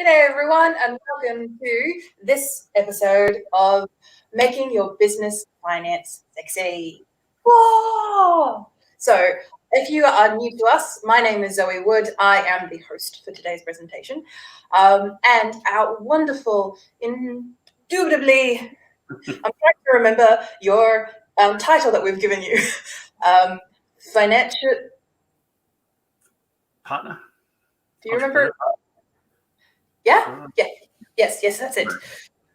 G'day everyone and welcome to this episode of Making Your Business Finance Sexy. Whoa! So if you are new to us, my name is Zoë Wood. I am the host for today's presentation. And our wonderful, indubitably, I'm trying to remember your title that we've given you. Financial partner. Do you remember? Yeah? Yeah. Yes, that's it.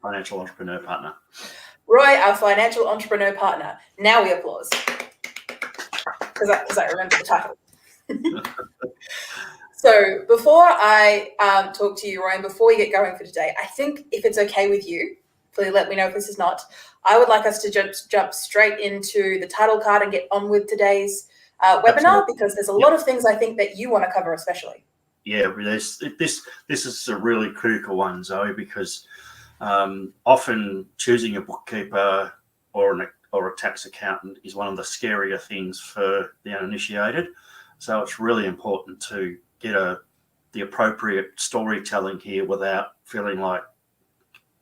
Financial entrepreneur partner. Roy, our financial entrepreneur partner. Now we applause. Because I remember the title. So before I talk to you, Roy, and before we get going for today, I think if it's okay with you, please let me know if this is not, I would like us to jump straight into the title card and get on with today's webinar, because there's a lot of things I think that you want to cover especially. Yeah, this is a really critical one, Zoe, because often choosing a bookkeeper or a tax accountant is one of the scarier things for the uninitiated. So it's really important to get the appropriate storytelling here without feeling like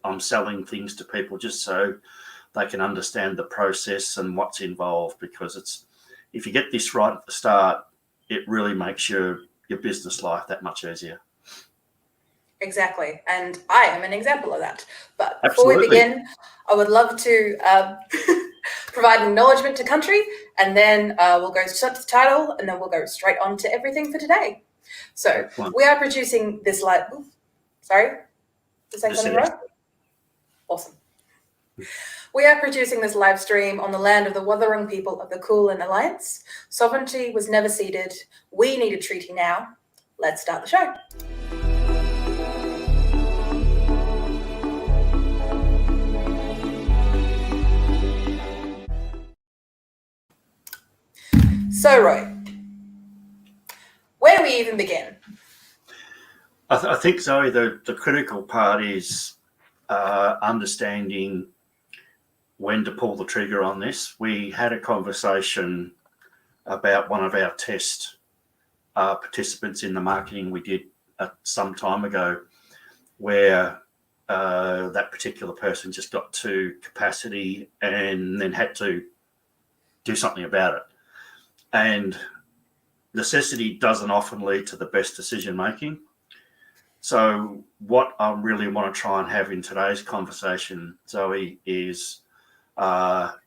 I'm selling things to people, just so they can understand the process and what's involved, because if you get this right at the start, it really makes your business life that much easier. Exactly. And I am an example of that. But before Absolutely. we begin, I would love to provide an acknowledgement to country, and then we'll go straight to the title, and then we'll go straight on to everything for today. So we are producing this live. Sorry? Did I say something wrong? Awesome. We are producing this live stream on the land of the Wathaurong people of the Kulin Alliance. Sovereignty was never ceded. We need a treaty now. Let's start the show. So, Roy, where do we even begin? I think, Zoe, the critical part is understanding when to pull the trigger on this. We had a conversation about one of our test participants in the marketing we did some time ago, where that particular person just got to capacity and then had to do something about it. And necessity doesn't often lead to the best decision making. So what I really want to try and have in today's conversation, Zoe, is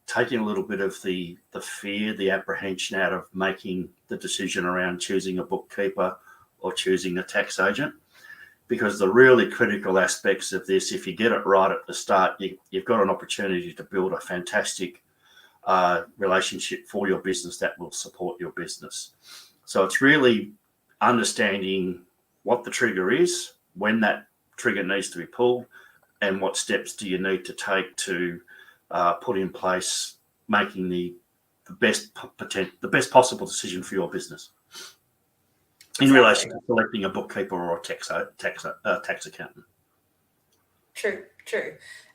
taking a little bit of the fear, the apprehension out of making the decision around choosing a bookkeeper or choosing a tax agent. Because the really critical aspects of this, if you get it right at the start, you've got an opportunity to build a fantastic relationship for your business that will support your business. So it's really understanding what the trigger is, when that trigger needs to be pulled, and what steps do you need to take to put in place, making the best possible decision for your business in relation to selecting a bookkeeper or a tax accountant. True.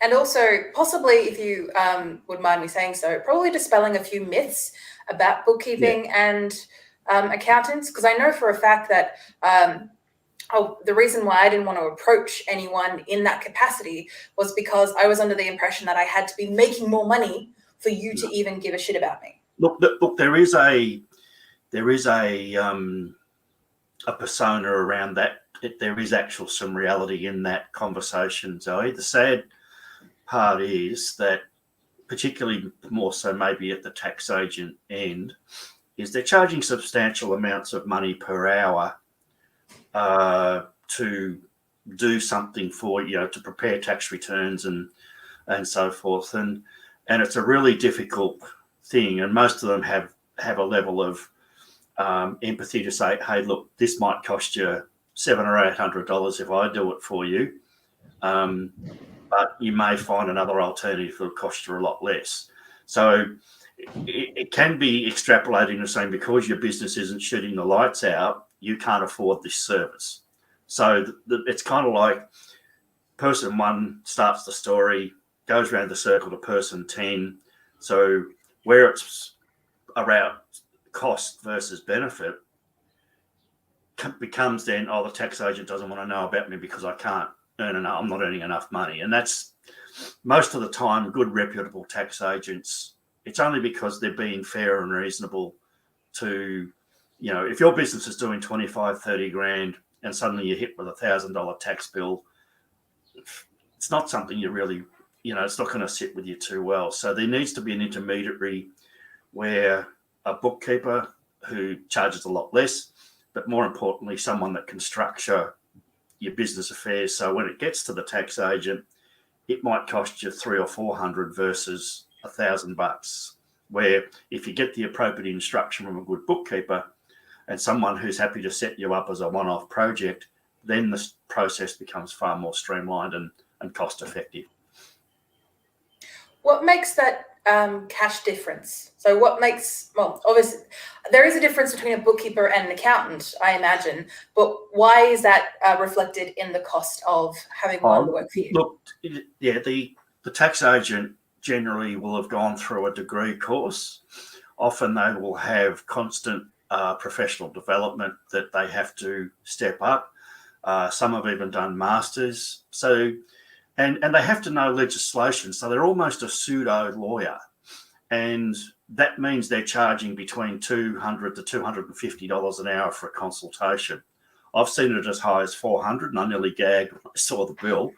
And also, possibly, if you would mind me saying so, probably dispelling a few myths about bookkeeping and accountants, because I know for a fact that the reason why I didn't want to approach anyone in that capacity was because I was under the impression that I had to be making more money for you to even give a shit about me. Look, there is a persona around that. There is some reality in that conversation, Zoe. The part is that, particularly more so maybe at the tax agent end, is they're charging substantial amounts of money per hour to do something for, to prepare tax returns and so forth. And it's a really difficult thing. And most of them have a level of empathy to say, hey, look, this might cost you $700 or $800 if I do it for you. But you may find another alternative that will cost you a lot less. So it can be extrapolating to saying, because your business isn't shooting the lights out, you can't afford this service. So it's kind of like person 1 starts the story, goes around the circle to person 10. So where it's around cost versus benefit becomes then, the tax agent doesn't want to know about me because I can't earn enough, I'm not earning enough money. And that's most of the time good reputable tax agents. It's only because they're being fair and reasonable to, if your business is doing 25, 30 grand and suddenly you're hit with $1,000 tax bill, it's not something you really, it's not going to sit with you too well. So there needs to be an intermediary where a bookkeeper who charges a lot less, but more importantly, someone that can structure your business affairs. So when it gets to the tax agent, it might cost you $300 or $400 versus $1,000. Where if you get the appropriate instruction from a good bookkeeper and someone who's happy to set you up as a one-off project, then the process becomes far more streamlined and cost effective. What makes that cash difference? So what makes, obviously there is a difference between a bookkeeper and an accountant, I imagine, but why is that reflected in the cost of having one work for you? Look, yeah, the tax agent generally will have gone through a degree course. Often they will have constant professional development that they have to step up. Some have even done masters. So, and they have to know legislation. So they're almost a pseudo lawyer. And that means they're charging between $200 to $250 an hour for a consultation. I've seen it as high as $400, and I nearly gagged when I saw the bill.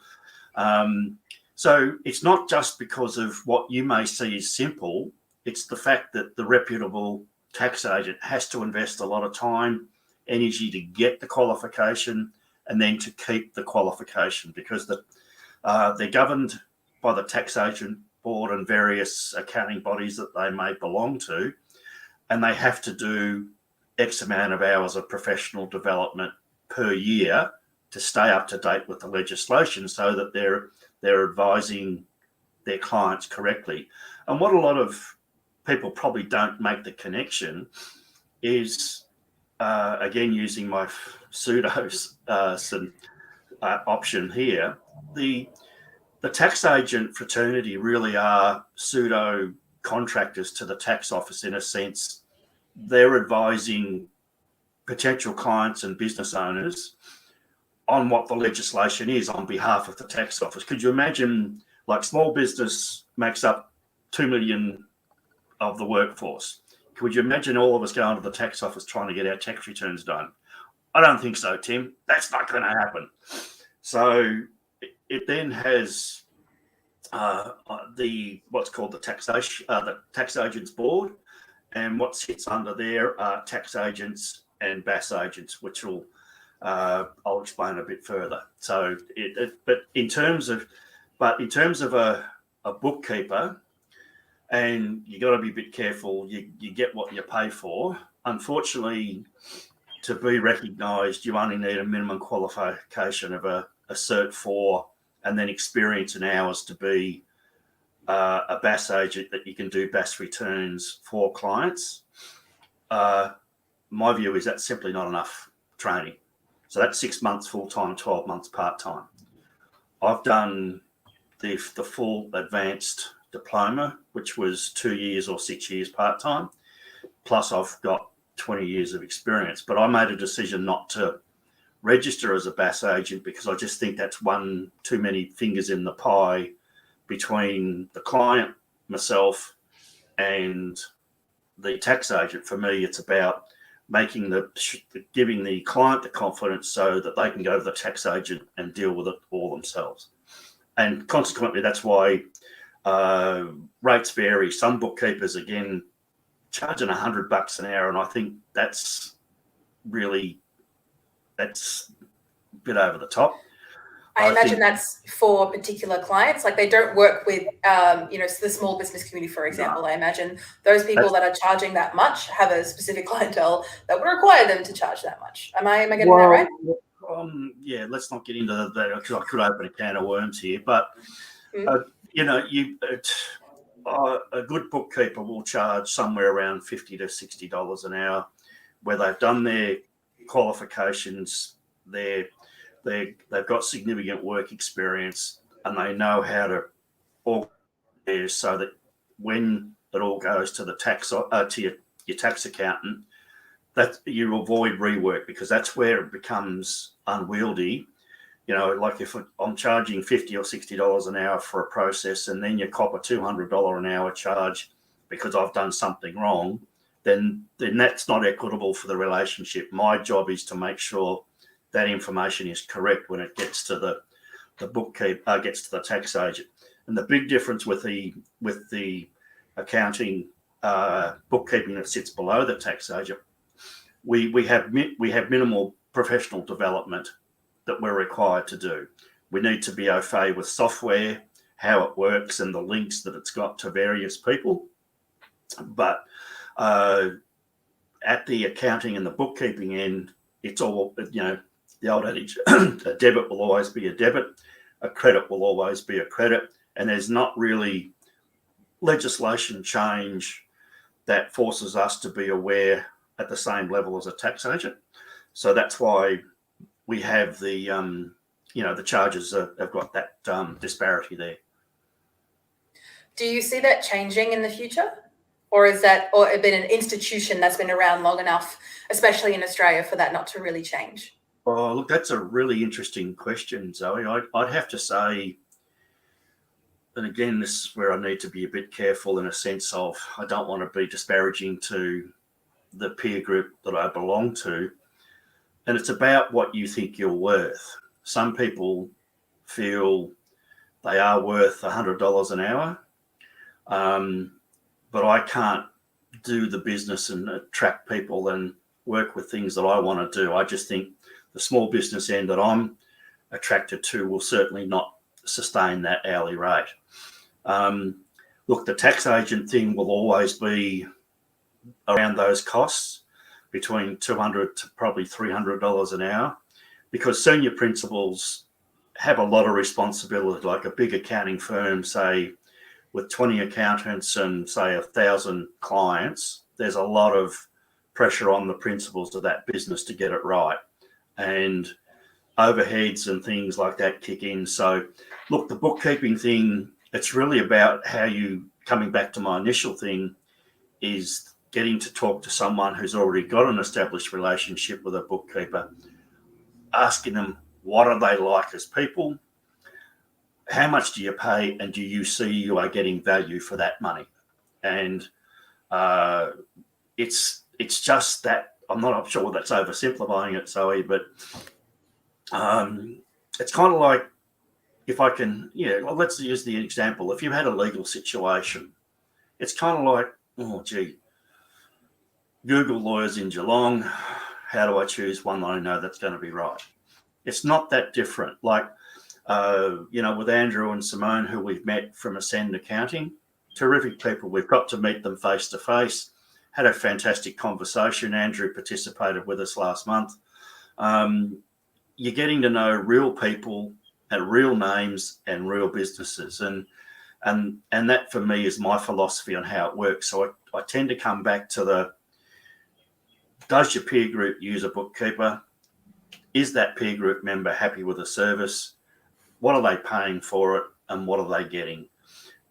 So it's not just because of what you may see as simple. It's the fact that the reputable tax agent has to invest a lot of time, energy to get the qualification and then to keep the qualification, because they're governed by the tax agent board and various accounting bodies that they may belong to, and they have to do X amount of hours of professional development per year to stay up to date with the legislation so that they're advising their clients correctly. And what a lot of people probably don't make the connection is, again, using my pseudos option here, the tax agent fraternity really are pseudo contractors to the tax office in a sense. They're advising potential clients and business owners on what the legislation is on behalf of the tax office. Could you imagine, like, small business makes up 2 million of the workforce. Could you imagine all of us going to the tax office trying to get our tax returns done? I don't think so, Tim. That's not going to happen. So it then has what's called the tax agents board, and what sits under there are tax agents and BAS agents, which will I'll explain a bit further. So, but in terms of a bookkeeper, and you got to be a bit careful. You get what you pay for. Unfortunately, to be recognised, you only need a minimum qualification of a Cert 4, and then experience in hours to be a BAS agent that you can do BAS returns for clients. My view is that's simply not enough training. So that's 6 months full-time, 12 months part-time. I've done the full advanced diploma, which was 2 years or 6 years part-time, plus I've got 20 years of experience. But I made a decision not to register as a BAS agent because I just think that's one too many fingers in the pie between the client, myself, and the tax agent. For me, it's about giving the client the confidence so that they can go to the tax agent and deal with it all themselves. and consequently, that's why rates vary. Some bookkeepers, again, charging $100 an hour, and I think that's a bit over the top. I imagine that's for particular clients. Like they don't work with, the small business community, for example. No. I imagine those people that are charging that much have a specific clientele that would require them to charge that much. Am I getting that right? Yeah, let's not get into that because I could open a can of worms here. But, a good bookkeeper will charge somewhere around $50 to $60 an hour, where they've done their qualifications, they've got significant work experience, and they know how to organize so that when it all goes to the tax to your tax accountant, that you avoid rework, because that's where it becomes unwieldy. Like if I'm charging $50 or $60 an hour for a process, and then you cop a $200 an hour charge because I've done something wrong, then that's not equitable for the relationship. My job is to make sure that information is correct when it gets to the bookkeeper, gets to the tax agent. And the big difference with the accounting bookkeeping that sits below the tax agent, we have minimal professional development that we're required to do. We need to be au fait with software, how it works, and the links that it's got to various people. But at the accounting and the bookkeeping end, it's all, the old adage, a debit will always be a debit, a credit will always be a credit, and there's not really legislation change that forces us to be aware at the same level as a tax agent. So that's why we have the charges have got that disparity there. Do you see that changing in the future? Or is that, or been an institution that's been around long enough, especially in Australia, for that not to really change? Oh, look, that's a really interesting question, Zoe. I'd have to say, and again, this is where I need to be a bit careful in a sense of I don't want to be disparaging to the peer group that I belong to. And it's about what you think you're worth. Some people feel they are worth $100 an hour, but I can't do the business and attract people and work with things that I want to do. I just think the small business end that I'm attracted to will certainly not sustain that hourly rate. Look, the tax agent thing will always be around those costs, between $200 to probably $300 an hour, because senior principals have a lot of responsibility. Like a big accounting firm, say, with 20 accountants and say 1,000 clients, there's a lot of pressure on the principals of that business to get it right. And overheads and things like that kick in. So look, the bookkeeping thing, it's really about how you, coming back to my initial thing, is getting to talk to someone who's already got an established relationship with a bookkeeper, asking them what are they like as people, how much do you pay, and do you see you are getting value for that money? And it's just that, I'm not sure that's oversimplifying it, Zoe, but it's kind of like, if I can, let's use the example. If you had a legal situation, it's kind of like, oh, gee, Google lawyers in Geelong, how do I choose one that I know that's going to be right? It's not that different. Like, with Andrew and Simone, who we've met from Ascend Accounting, terrific people. We've got to meet them face to face. Had a fantastic conversation. Andrew participated with us last month. You're getting to know real people and real names and real businesses. And that for me is my philosophy on how it works. So I tend to come back to does your peer group use a bookkeeper? Is that peer group member happy with the service? What are they paying for it? And what are they getting?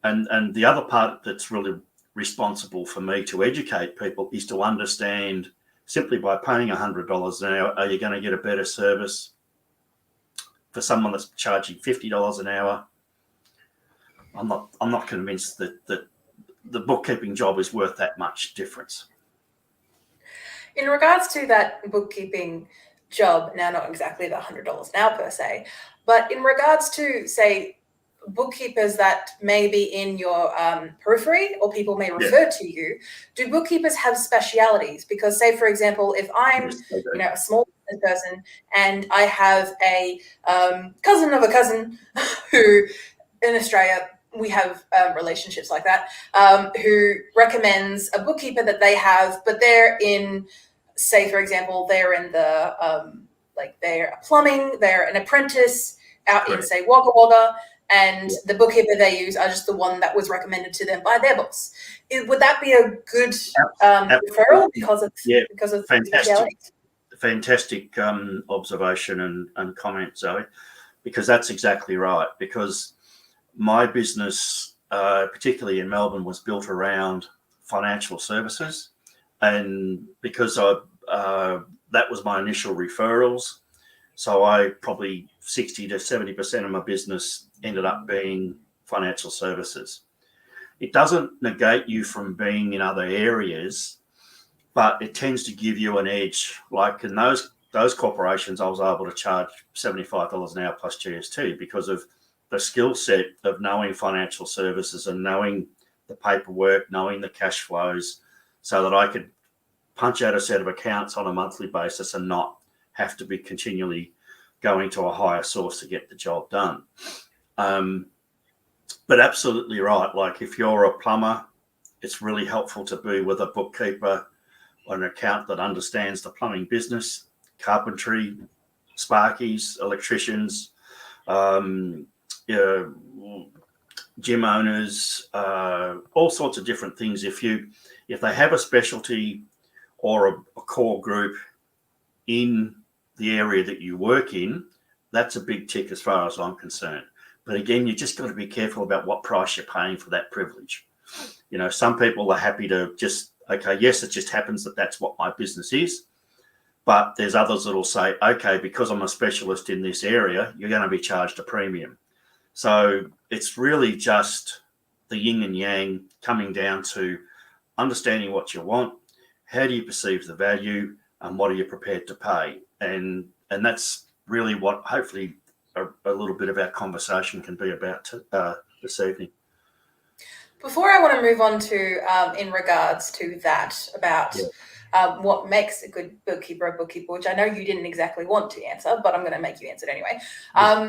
And the other part that's really responsible for me to educate people is to understand, simply by paying $100 an hour, are you going to get a better service for someone that's charging $50 an hour? I'm not convinced that the bookkeeping job is worth that much difference. In regards to that bookkeeping job, now not exactly the $100 an hour per se, but in regards to, say, bookkeepers that may be in your periphery, or people may refer to you, do bookkeepers have specialities? Because say, for example, if I'm a small business person and I have a cousin of a cousin who in Australia, we have relationships like that, who recommends a bookkeeper that they have, but they're in, say, for example, they're in the, they're plumbing, they're an apprentice out in, say, Wagga Wagga, and the bookkeeper they use are just the one that was recommended to them by their boss. Would that be a good referral because of fantastic observation and comment, Zoe, because that's exactly right. Because my business, particularly in Melbourne, was built around financial services, and because that was my initial referrals, so I probably 60 to 70% of my business ended up being financial services. It doesn't negate you from being in other areas, but it tends to give you an edge. Like in those corporations, I was able to charge $75 an hour plus GST because of the skill set of knowing financial services and knowing the paperwork, knowing the cash flows, so that I could punch out a set of accounts on a monthly basis and not have to be continually going to a higher source to get the job done. But absolutely right. Like if you're a plumber, it's really helpful to be with a bookkeeper or an accountant that understands the plumbing business, carpentry, sparkies, electricians, gym owners, all sorts of different things. If they have a specialty or a core group in the area that you work in, that's a big tick as far as I'm concerned. But again, you just got to be careful about what price you're paying for that privilege. Some people are happy to just, okay, yes, it just happens that that's what my business is. But there's others that'll say, okay, because I'm a specialist in this area, you're going to be charged a premium. So it's really just the yin and yang coming down to understanding what you want, how do you perceive the value, and what are you prepared to pay? And that's really what hopefully a little bit of our conversation can be about this evening. Before I want to move on to, in regards to that, about what makes a good bookkeeper a bookkeeper, which I know you didn't exactly want to answer, but I'm going to make you answer it anyway.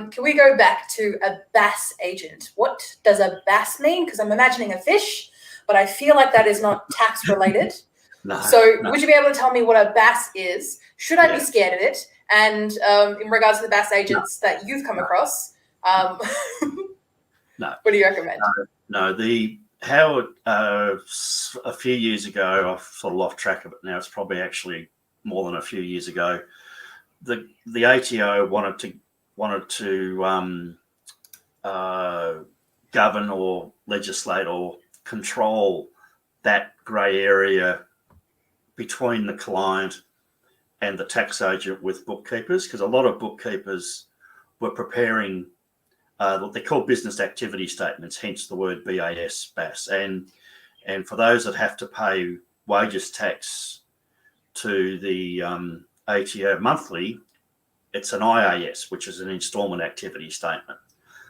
Can we go back to a BAS agent? What does a BAS mean? Because I'm imagining a fish, but I feel like that is not tax related. Would you be able to tell me what a BAS is? Should I be scared of it? And in regards to the BAS agents that you've come across, what do you recommend? A few years ago, I've sort of lost track of it now. It's probably actually more than a few years ago. The ATO wanted to govern or legislate or control that grey area between the client and the tax agent with bookkeepers, because a lot of bookkeepers were preparing what they call business activity statements, hence the word BAS. And for those that have to pay wages tax to the ATO monthly, it's an IAS, which is an instalment activity statement.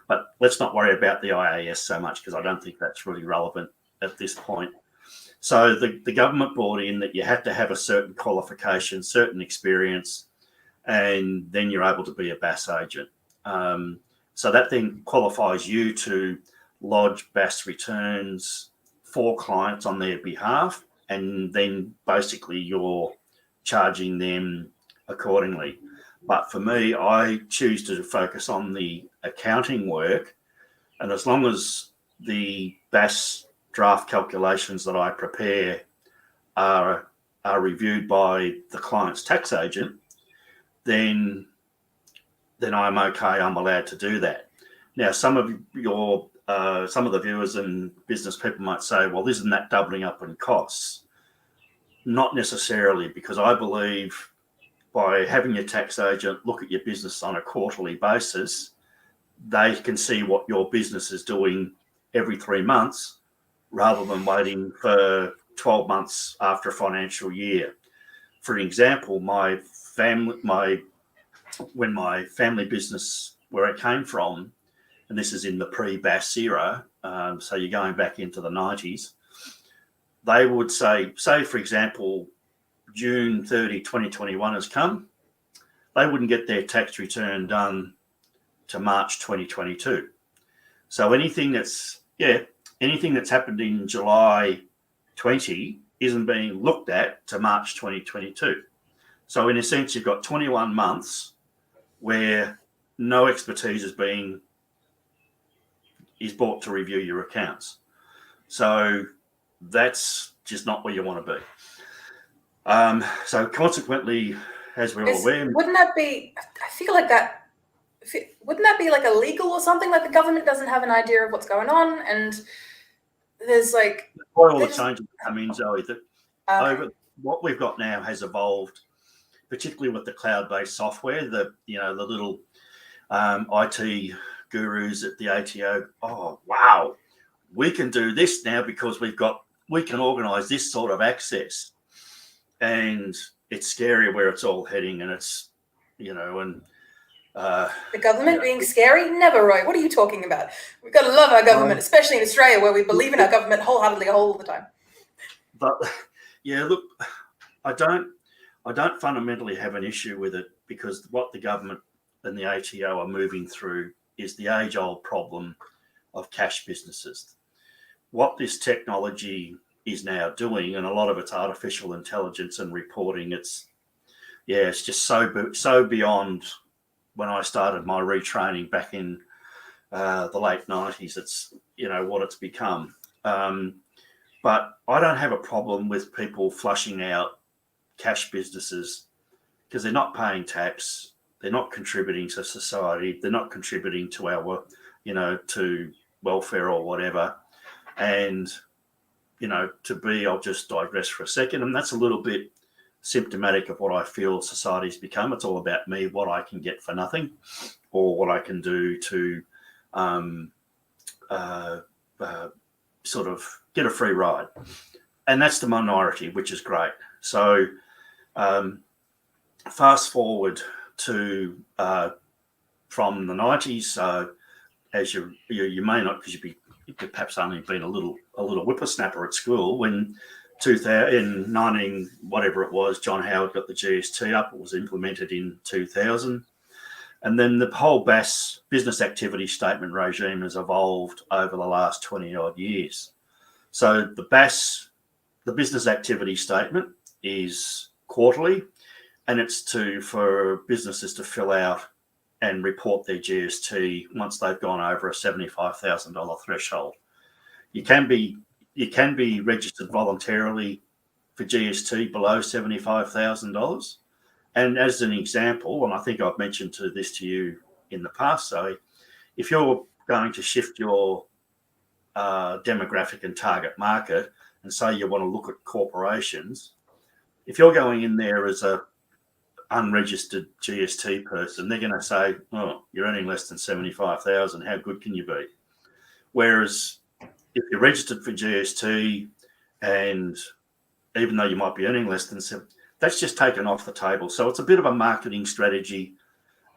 But let's not worry about the IAS so much, because I don't think that's really relevant at this point. So the government brought in that you had to have a certain qualification, certain experience, and then you're able to be a BAS agent. So that then qualifies you to lodge BAS returns for clients on their behalf, and then basically you're charging them accordingly. But for me, I choose to focus on the accounting work, and as long as the BAS draft calculations that I prepare are reviewed by the client's tax agent, then I'm okay. I'm allowed to do that. Now, some of the viewers and business people might say, well, isn't that doubling up in costs? Not necessarily, because I believe by having your tax agent look at your business on a quarterly basis, they can see what your business is doing every 3 months, rather than waiting for 12 months after a financial year. For example, when my family business, where I came from, and this is in the pre-BAS era, so you're going back into the 90s, they would say, for example, June 30, 2021 has come, they wouldn't get their tax return done to March 2022. So anything that's happened in July 20 isn't being looked at to March 2022. So in a sense, you've got 21 months where no expertise is brought to review your accounts. So that's just not where you want to be. So consequently, as we're all aware, wouldn't that be? I feel like that. Wouldn't that be like illegal or something? Like the government doesn't have an idea of what's going on, and there's like all the changes come in, Zoe. That okay. What we've got now has evolved, particularly with the cloud-based software. The little IT gurus at the ATO. Oh wow, we can do this now because we can organise this sort of access, and it's scary where it's all heading, and it's the government being scary? Never, Roy. What are you talking about? We've got to love our government, especially in Australia, where we believe in our government wholeheartedly all the time. But yeah, look, I don't fundamentally have an issue with it, because what the government and the ATO are moving through is the age-old problem of cash businesses. What this technology is now doing, and a lot of it's artificial intelligence and reporting, it's just so beyond when I started my retraining back in the late 90s. It's what it's become. But I don't have a problem with people flushing out cash businesses, because they're not paying tax, they're not contributing to society, they're not contributing to our, to welfare or whatever. And, I'll just digress for a second, and that's a little bit symptomatic of what I feel society's become. It's all about me, what I can get for nothing, or what I can do to sort of get a free ride. And that's the minority, which is great. So fast forward to from the 90s, as you may not, because you've perhaps only been a little whippersnapper at school when in 19 whatever it was, John Howard got the GST up. It was implemented in 2000, and then the whole BAS, business activity statement regime, has evolved over the last 20 odd years. So the BAS, the business activity statement, is quarterly, and it's for businesses to fill out and report their GST once they've gone over a $75,000 threshold. You can be registered voluntarily for GST below $75,000. And as an example, and I think I've mentioned this to you in the past, so if you're going to shift your demographic and target market, and say you want to look at corporations, if you're going in there as a unregistered GST person, they're going to say, oh, you're earning less than 75,000. How good can you be? Whereas if you're registered for GST, and even though you might be earning less than 7, that's just taken off the table. So it's a bit of a marketing strategy.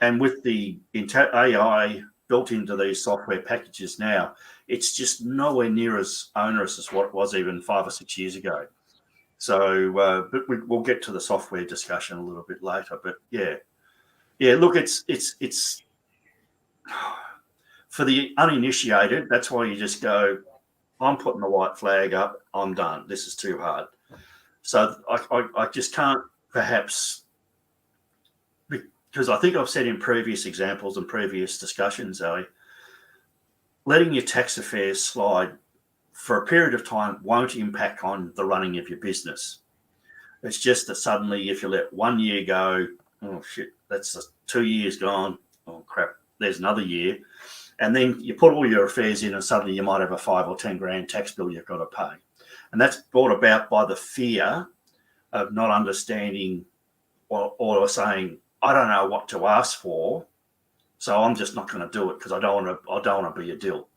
And with the AI built into these software packages now, it's just nowhere near as onerous as what it was even 5 or 6 years ago. So, but we'll get to the software discussion a little bit later. But yeah. Look, it's for the uninitiated. That's why you just go, I'm putting the white flag up. I'm done. This is too hard. So I just can't, perhaps, because I think I've said in previous examples and previous discussions, Zoe, letting your tax affairs slide for a period of time won't impact on the running of your business. It's just that suddenly, if you let 1 year go, oh shit, that's 2 years gone. Oh crap, there's another year. And then you put all your affairs in, and suddenly you might have a 5 or 10 grand tax bill you've got to pay. And that's brought about by the fear of not understanding or saying, I don't know what to ask for, so I'm just not going to do it because I don't want to be a dill.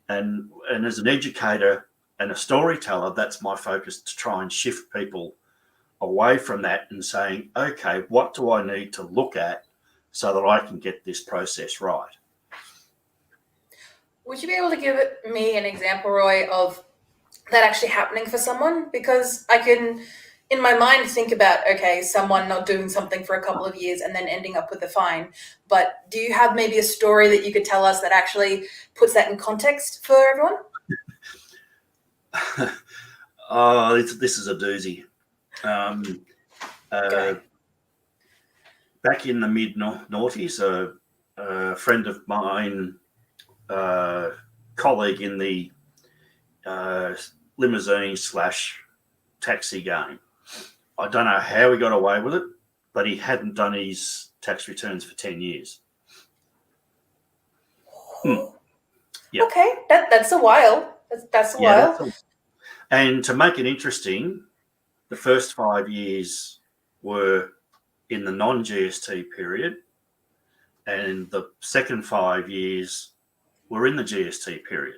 And as an educator and a storyteller, that's my focus, to try and shift people away from that and saying, okay, what do I need to look at so that I can get this process right? Would you be able to give me an example, Roy, of that actually happening for someone? Because I can, in my mind, think about, okay, someone not doing something for a couple of years and then ending up with a fine. But do you have maybe a story that you could tell us that actually puts that in context for everyone? This is a doozy. Back in the mid-noughties, a friend of mine, colleague in the limousine/taxi game. I don't know how he got away with it, but he hadn't done his tax returns for 10 years. Yep. Okay, that's a while. That's a while. And to make it interesting, the first 5 years were in the non-GST period, and the second 5 years were in the GST period.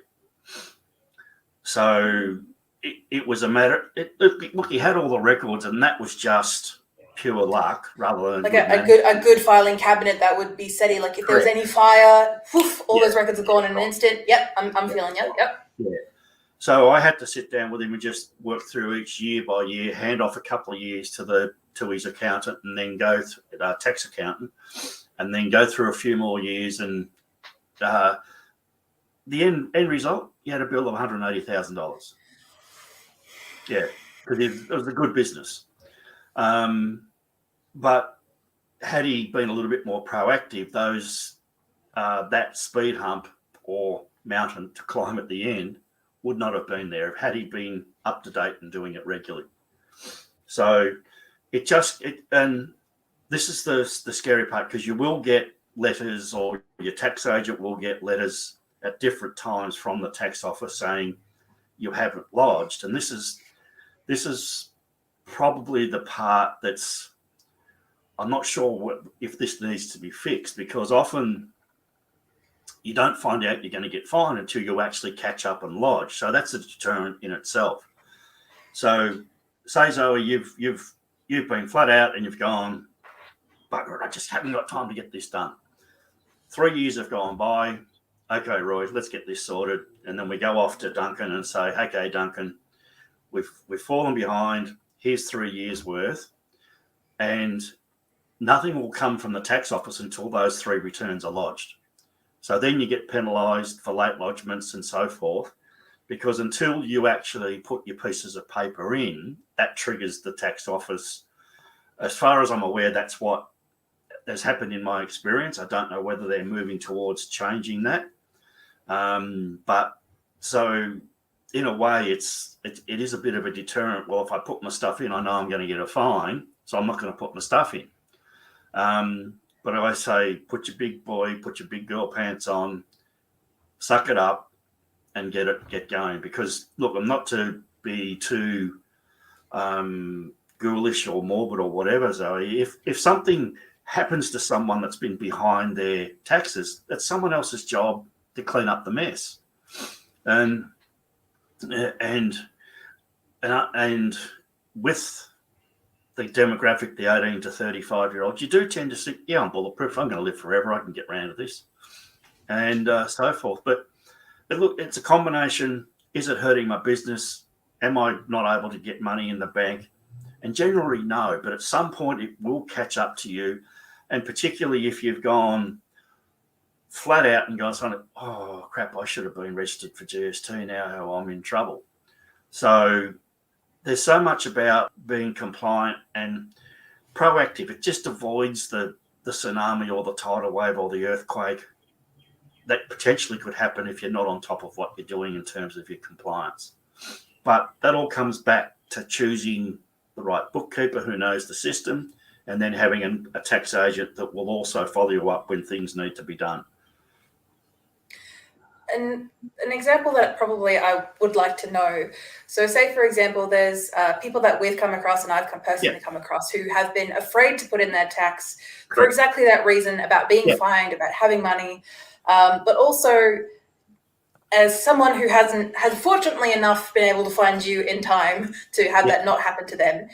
So it was a matter. Look, he had all the records, and that was just pure luck, rather than like a good filing cabinet that would be steady. Like if there was any fire, woof, all those records are gone in an instant. Yep, I'm feeling you. Yep. Yeah. So I had to sit down with him and just work through each year by year, hand off a couple of years to his accountant, and then go tax accountant, and then go through a few more years, and the end result, he had a bill of $180,000. Yeah, because it was a good business. But had he been a little bit more proactive, that speed hump or mountain to climb at the end would not have been there had he been up to date and doing it regularly. So and this is the scary part, because you will get letters, or your tax agent will get letters at different times from the tax office saying you haven't lodged. And this is probably the part that's, I'm not sure if this needs to be fixed, because often you don't find out you're going to get fined until you actually catch up and lodge. So that's a deterrent in itself. So say, Zoe, you've been flat out and you've gone, bugger it, I just haven't got time to get this done. 3 years have gone by. Okay, Roy, let's get this sorted. And then we go off to Duncan and say, okay, Duncan, we've fallen behind. Here's 3 years worth. And nothing will come from the tax office until those 3 returns are lodged. So then you get penalised for late lodgements and so forth, because until you actually put your pieces of paper in, that triggers the tax office. As far as I'm aware, that's what has happened in my experience. I don't know whether they're moving towards changing that. But so in a way, it is a bit of a deterrent. Well, if I put my stuff in, I know I'm going to get a fine, so I'm not going to put my stuff in. But I say, put your big girl pants on, suck it up, and get going. Because look, I'm not to be too ghoulish or morbid or whatever, Zoe. If something happens to someone that's been behind their taxes, that's someone else's job to clean up the mess. And with the demographic, the 18 to 35-year-olds, you do tend to think, yeah, I'm bulletproof. I'm going to live forever. I can get around to this, and so forth. But look, it's a combination. Is it hurting my business? Am I not able to get money in the bank? And generally, no. But at some point, it will catch up to you, and particularly if you've gone flat out and gone, oh, crap, I should have been registered for GST. Now I'm in trouble. So there's so much about being compliant and proactive. It just avoids the tsunami or the tidal wave or the earthquake that potentially could happen if you're not on top of what you're doing in terms of your compliance. But that all comes back to choosing the right bookkeeper who knows the system, and then having a tax agent that will also follow you up when things need to be done. And an example that probably I would like to know. So say, for example, there's people that we've come across and I've personally come across who have been afraid to put in their tax for exactly that reason, about being fined, about having money. But also, as someone who has fortunately enough been able to find you in time to have that not happen to them,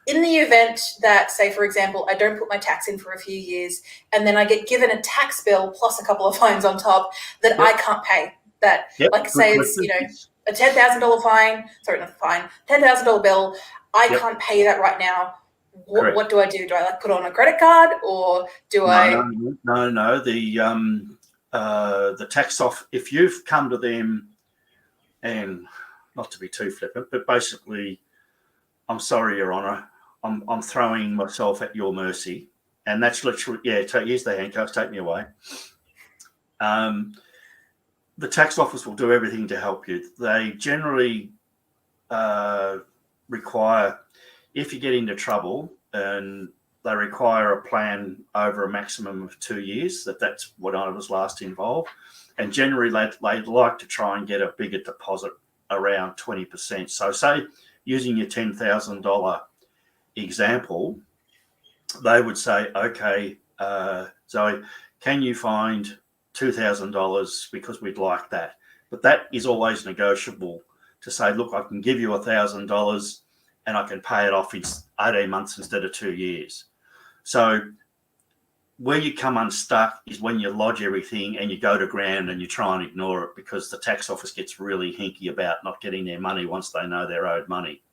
in the event that, say, for example, I don't put my tax in for a few years and then I get given a tax bill plus a couple of fines on top that I can't pay. that, Yep, like good say it's, question. a $10,000 fine, sorry, not fine, $10,000 bill. I Yep. can't pay that right now. Correct. What do I do? Do I put on a credit card, or do I? No. The tax off. If you've come to them, and not to be too flippant, but basically, I'm sorry, Your Honour, I'm throwing myself at your mercy, and that's literally here's the handcuffs, take me away. The tax office will do everything to help you. They generally require, if you get into trouble, and they require a plan over a maximum of 2 years. That's what I was last involved, and generally they'd like to try and get a bigger deposit, around 20%. So, say using your $10,000 example, they would say, okay, Zoe, can you find $2,000 because we'd like that? But that is always negotiable to say, look, I can give you $1,000 and I can pay it off in 18 months instead of 2 years. So where you come unstuck is when you lodge everything and you go to ground and you try and ignore it, because the tax office gets really hinky about not getting their money once they know they're owed money.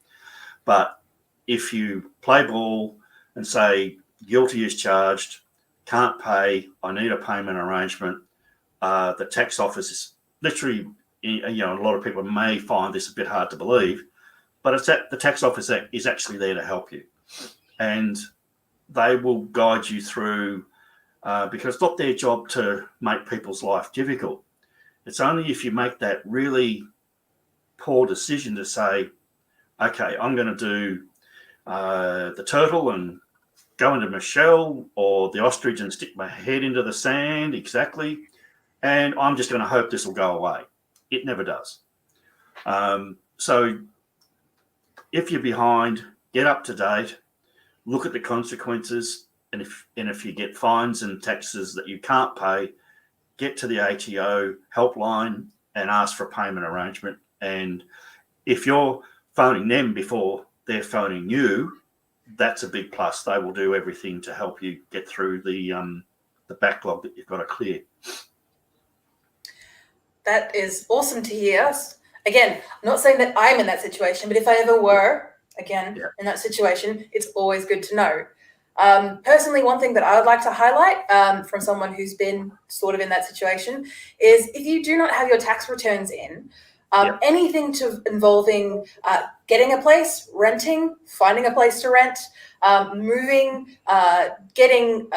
But if you play ball and say guilty is charged, can't pay, I need a payment arrangement, the tax office is literally, a lot of people may find this a bit hard to believe, but it's that the tax office is actually there to help you, and they will guide you through, because it's not their job to make people's life difficult. It's only if you make that really poor decision to say, okay, I'm going to do the turtle and go into Michelle, or the ostrich and stick my head into the sand, exactly, and I'm just going to hope this will go away. It never does. So if you're behind, get up to date, look at the consequences, and if you get fines and taxes that you can't pay, get to the ATO helpline and ask for a payment arrangement. And if you're phoning them before they're phoning you, that's a big plus. They will do everything to help you get through the backlog that you've got to clear. That is awesome to hear. Again, I'm not saying that I'm in that situation, but if I ever were, in that situation, it's always good to know. Personally, one thing that I would like to highlight from someone who's been sort of in that situation is, if you do not have your tax returns in, anything involving getting a place, renting, finding a place to rent, moving, getting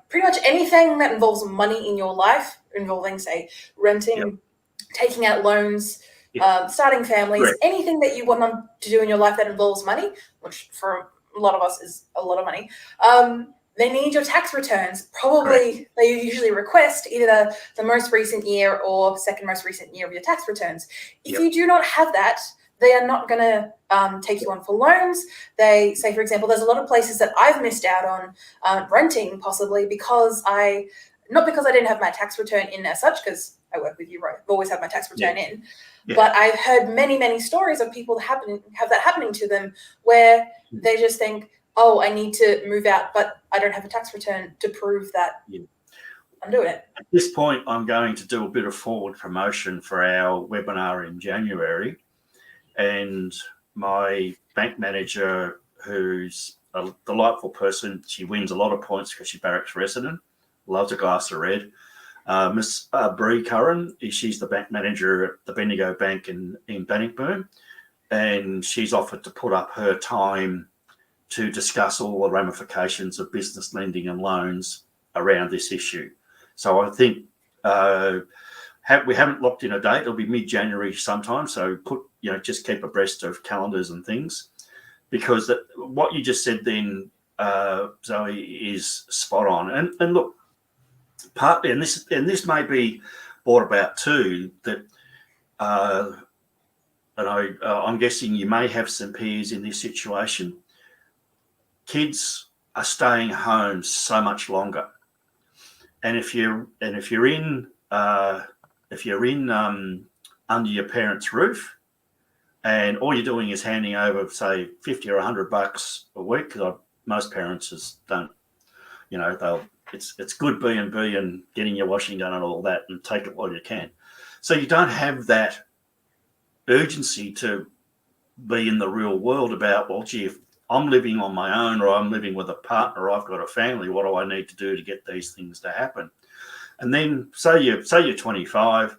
pretty much anything that involves money in your life, involving, say, renting, taking out loans, starting families, anything that you want to do in your life that involves money, which for a lot of us is a lot of money, they need your tax returns. Probably they usually request either the most recent year or second most recent year of your tax returns. If you do not have that, they are not going to take you on for loans. They say, for example, there's a lot of places that I've missed out on renting, possibly not because I didn't have my tax return in as such, because I work with you, right? I've always had my tax return in. But I've heard many, many stories of people have that happening to them, where they just think, oh, I need to move out, but I don't have a tax return to prove that I'm doing it. At this point, I'm going to do a bit of forward promotion for our webinar in January. And my bank manager, who's a delightful person, she wins a lot of points because she's Barracks resident, loves a glass of red. Miss Bree Curran, she's the bank manager at the Bendigo Bank in Bannockburn, and she's offered to put up her time to discuss all the ramifications of business lending and loans around this issue. So I think we haven't locked in a date. It'll be mid-January sometime. So just keep abreast of calendars and things, because what you just said then, Zoe, is spot on. And look, partly, and this may be brought about too, that I'm guessing you may have some peers in this situation. Kids are staying home so much longer, and if you're in under your parents' roof, and all you're doing is handing over, say, $50 or $100 a week, because most parents just don't, it's good B&B and getting your washing done and all that, and take it while you can. So you don't have that urgency to be in the real world about, well, gee, if I'm living on my own or I'm living with a partner or I've got a family, what do I need to do to get these things to happen? And then say you're 25,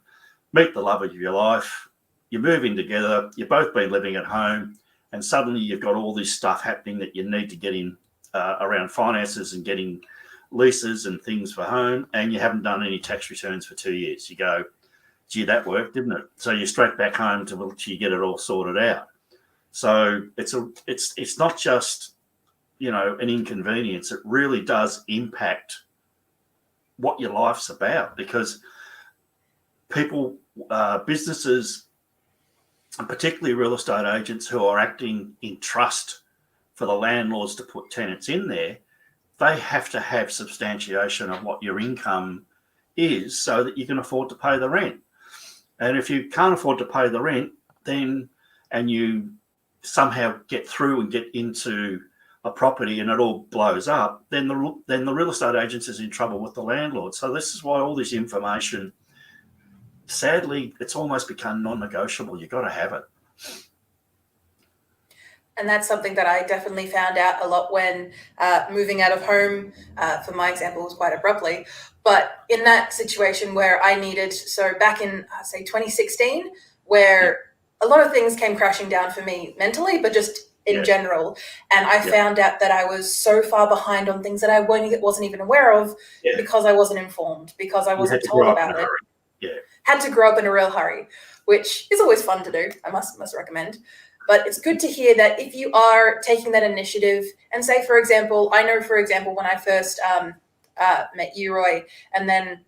meet the love of your life, you move in together, you've both been living at home, and suddenly you've got all this stuff happening that you need to get in around finances and getting leases and things for home, and you haven't done any tax returns for 2 years. You go, gee, that worked, didn't it? So you're straight back home till you get it all sorted out. So it's not just, you know, an inconvenience. It really does impact what your life's about, because people, businesses, and particularly real estate agents who are acting in trust for the landlords to put tenants in there, they have to have substantiation of what your income is so that you can afford to pay the rent. And if you can't afford to pay the rent, then, and you somehow get through and get into a property and it all blows up, then the real estate agent is in trouble with the landlord. So this is why all this information, sadly, it's almost become non-negotiable. You've got to have it. And that's something that I definitely found out a lot when moving out of home, for my example, was quite abruptly. But in that situation where I needed, so back in, say, 2016, where a lot of things came crashing down for me mentally, but just in general. And I found out that I was so far behind on things that I wasn't even aware of because I wasn't informed, because I wasn't told about it. Had to grow up in a real hurry, which is always fun to do. I must recommend. But it's good to hear that if you are taking that initiative and say, for example, I know, for example, when I first met you, Roy, and then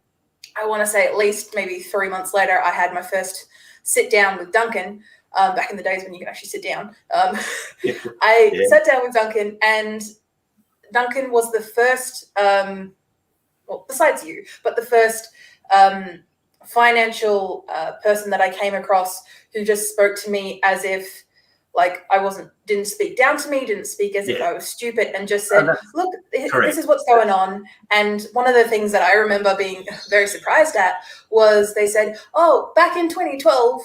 I want to say at least maybe 3 months later, I had my first sit down with Duncan, back in the days when you could actually sit down. I sat down with Duncan, and Duncan was the first, well, besides you, but the first financial person that I came across who just spoke to me as if, like, didn't speak down to me, didn't speak as if I was stupid, and just said, look, this is what's going on. And one of the things that I remember being very surprised at was they said, oh, back in 2012,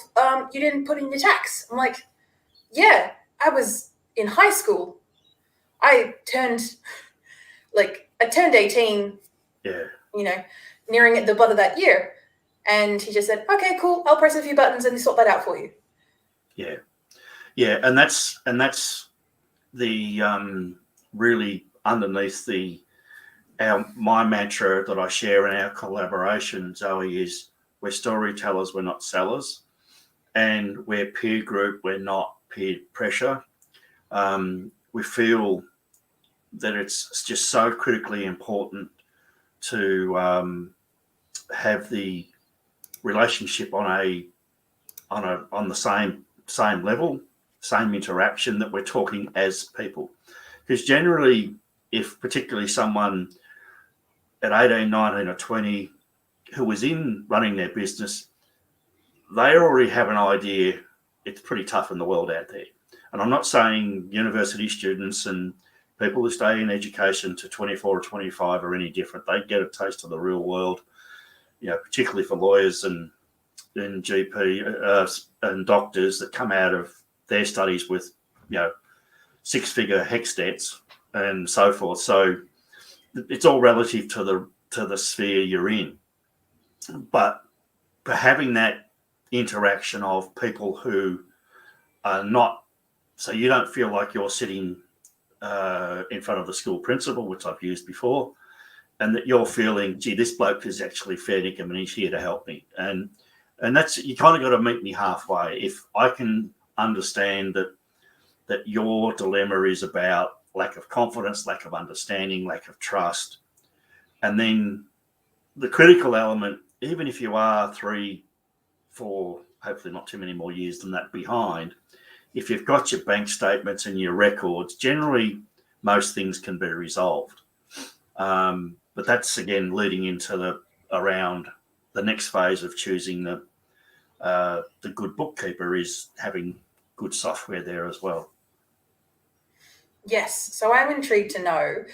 you didn't put in your tax. I'm like, yeah, I was in high school. I turned 18, nearing at the butt of that year. And he just said, okay, cool, I'll press a few buttons and sort that out for you. Yeah, and that's the really underneath my mantra that I share in our collaboration, Zoe, is we're storytellers, we're not sellers, and we're peer group, we're not peer pressure. We feel that it's just so critically important to have the relationship on the same level, same interaction, that we're talking as people. Because generally, if particularly someone at 18, 19 or 20 who was in running their business, they already have an idea it's pretty tough in the world out there. And I'm not saying university students and people who stay in education to 24 or 25 are any different. They get a taste of the real world, particularly for lawyers and GP and doctors that come out of their studies with, six-figure HECS debts and so forth. So it's all relative to the sphere you're in. But for having that interaction of people who are not, so you don't feel like you're sitting in front of the school principal, which I've used before, and that you're feeling, gee, this bloke is actually fair dinkum and he's here to help me. And that's, you kind of got to meet me halfway. If I can understand that your dilemma is about lack of confidence, lack of understanding, lack of trust, and then the critical element, even if you are 3, 4, hopefully not too many more years than that behind, if you've got your bank statements and your records, generally most things can be resolved. But that's, again, leading into around the next phase of choosing the good bookkeeper, is having good software there as well. Yes. So I'm intrigued to know,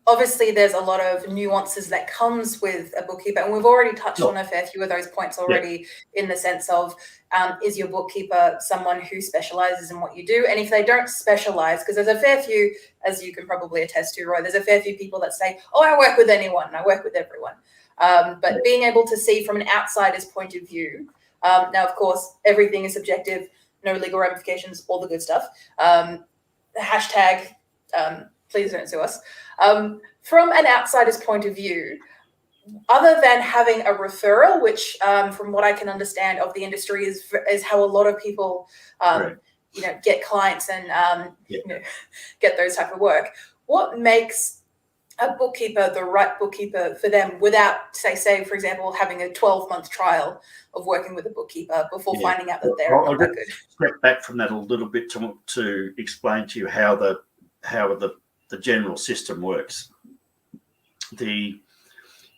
obviously there's a lot of nuances that comes with a bookkeeper, and we've already touched on a fair few of those points already, in the sense of, is your bookkeeper someone who specializes in what you do? And if they don't specialize, because there's a fair few, as you can probably attest to, Roy, there's a fair few people that say, oh, I work with anyone, I work with everyone. But being able to see from an outsider's point of view, now, of course, everything is subjective, no legal ramifications, all the good stuff. Hashtag, please don't sue us. From an outsider's point of view, other than having a referral, which from what I can understand of the industry is how a lot of people get clients and get those type of work, what makes a bookkeeper the right bookkeeper for them without, say for example, having a 12-month trial of working with a bookkeeper before finding out that they're not that good? Step back from that a little bit to explain to you how the general system works.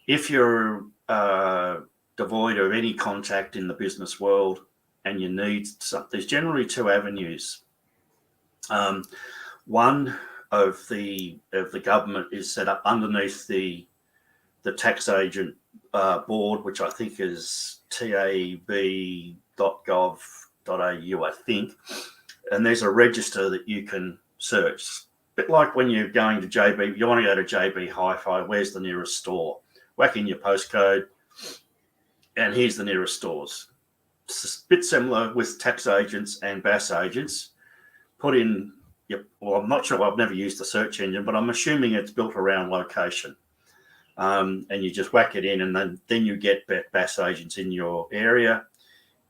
If you're devoid of any contact in the business world and you need something, there's generally two avenues. One of the government is set up underneath the tax agent board, which I think is tab.gov.au, I think, and there's a register that you can search. A bit like when you're going to JB, you want to go to JB Hi-Fi, where's the nearest store? Whack in your postcode, and here's the nearest stores. It's a bit similar with tax agents and BAS agents. Put in, well, I'm not sure, I've never used the search engine, but I'm assuming it's built around location. And you just whack it in, and then you get BAS agents in your area.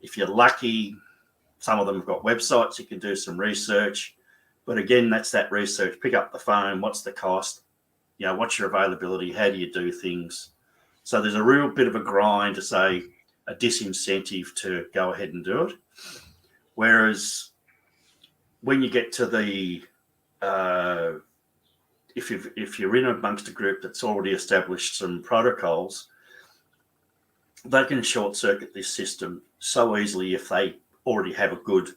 If you're lucky, some of them have got websites, you can do some research. But again, that's that research. Pick up the phone. What's the cost? What's your availability? How do you do things? So there's a real bit of a grind to say a disincentive to go ahead and do it. Whereas when you get to the if you're in amongst a group that's already established some protocols, they can short circuit this system so easily if they already have a good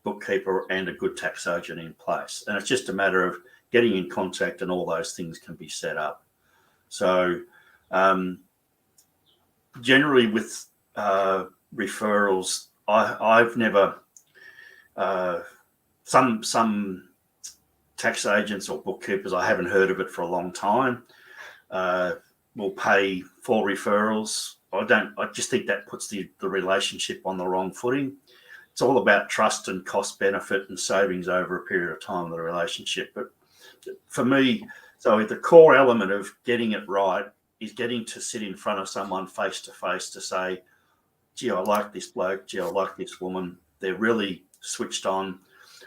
bookkeeper and a good tax agent in place. And it's just a matter of getting in contact, and all those things can be set up. So generally with referrals, I've never, some tax agents or bookkeepers, I haven't heard of it for a long time, will pay for referrals. I just think that puts the relationship on the wrong footing. It's all about trust and cost benefit and savings over a period of time of the relationship. But for me, so the core element of getting it right is getting to sit in front of someone face to face to say, gee, I like this bloke, gee, I like this woman. They're really switched on.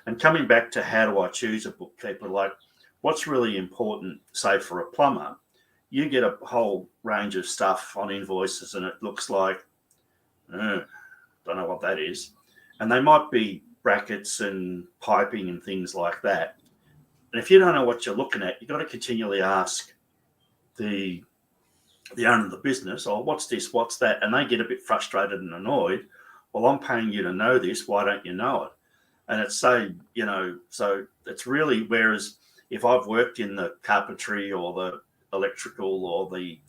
And coming back to how do I choose a bookkeeper, like what's really important, say for a plumber, you get a whole range of stuff on invoices and it looks like, don't know what that is. And they might be brackets and piping and things like that. And if you don't know what you're looking at, you've got to continually ask the owner of the business, oh, what's this, what's that? And they get a bit frustrated and annoyed. Well, I'm paying you to know this. Why don't you know it? And it's so it's really, whereas if I've worked in the carpentry or the electrical or the,